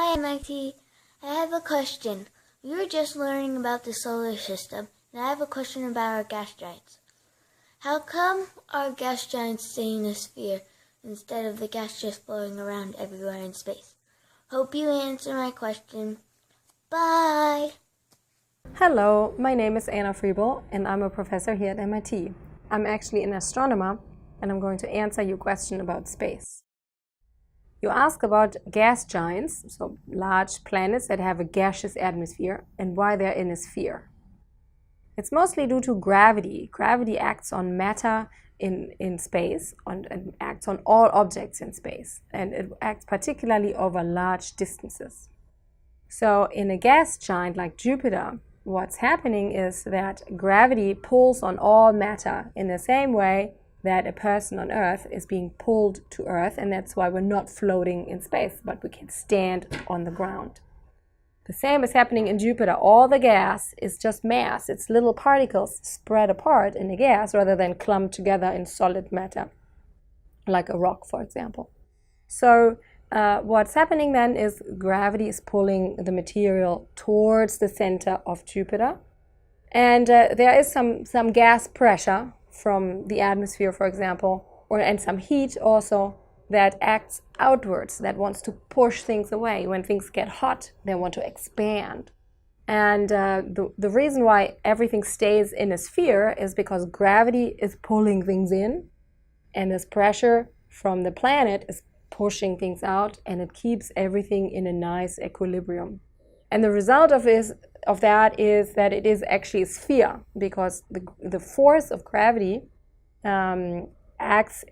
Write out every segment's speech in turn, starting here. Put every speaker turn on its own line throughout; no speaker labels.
Hi, MIT. I have a question. We were just learning about the solar system, and I have a question about our gas giants. How come our gas giants stay in a sphere instead of the gas just blowing around everywhere in space? Hope you answer my question. Bye!
Hello, my name is Anna Friebel and I'm a professor here at MIT. I'm actually an astronomer and I'm going to answer your question about space. You ask about gas giants, so large planets that have a gaseous atmosphere, and why they're in a sphere. It's mostly due to gravity. Gravity acts on matter in space and acts on all objects in space, and it acts particularly over large distances. So in a gas giant like Jupiter, what's happening is that gravity pulls on all matter in the same way that a person on Earth is being pulled to Earth, and that's why we're not floating in space, but we can stand on the ground. The same is happening in Jupiter. All the gas is just mass. It's little particles spread apart in the gas rather than clumped together in solid matter, like a rock, for example. So what's happening then is gravity is pulling the material towards the center of Jupiter. And there is some gas pressure from the atmosphere, for example, and some heat also that acts outwards, that wants to push things away. When things get hot, they want to expand. And the reason why everything stays in a sphere is because gravity is pulling things in, and this pressure from the planet is pushing things out, and it keeps everything in a nice equilibrium. And the result of that is that it is actually a sphere, because the force of gravity acts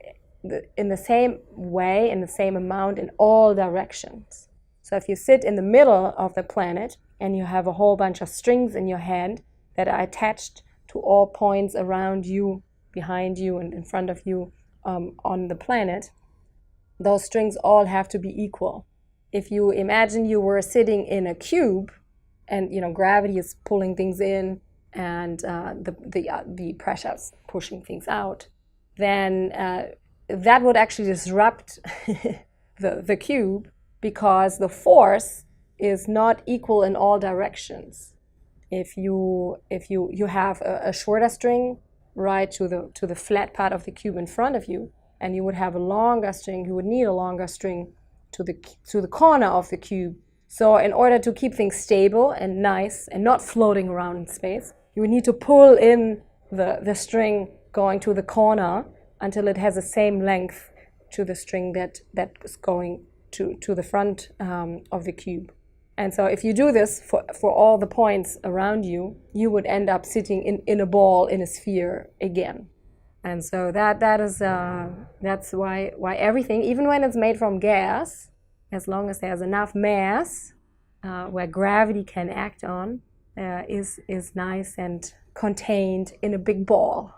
in the same way, in the same amount, in all directions. So if you sit in the middle of the planet and you have a whole bunch of strings in your hand that are attached to all points around you, behind you, and in front of you on the planet, those strings all have to be equal. If you imagine you were sitting in a cube and gravity is pulling things in and the pressure's pushing things out, then that would actually disrupt the cube, because the force is not equal in all directions. If you have a shorter string right to the flat part of the cube in front of you, and you would have a longer string, you would need a longer string to the corner of the cube. So in order to keep things stable and nice and not floating around in space, you would need to pull in the string going to the corner until it has the same length to the string that is going to the front of the cube. And so if you do this for all the points around you, you would end up sitting in a ball, in a sphere again. And so that's why everything, even when it's made from gas, as long as there's enough mass where gravity can act on, is nice and contained in a big ball.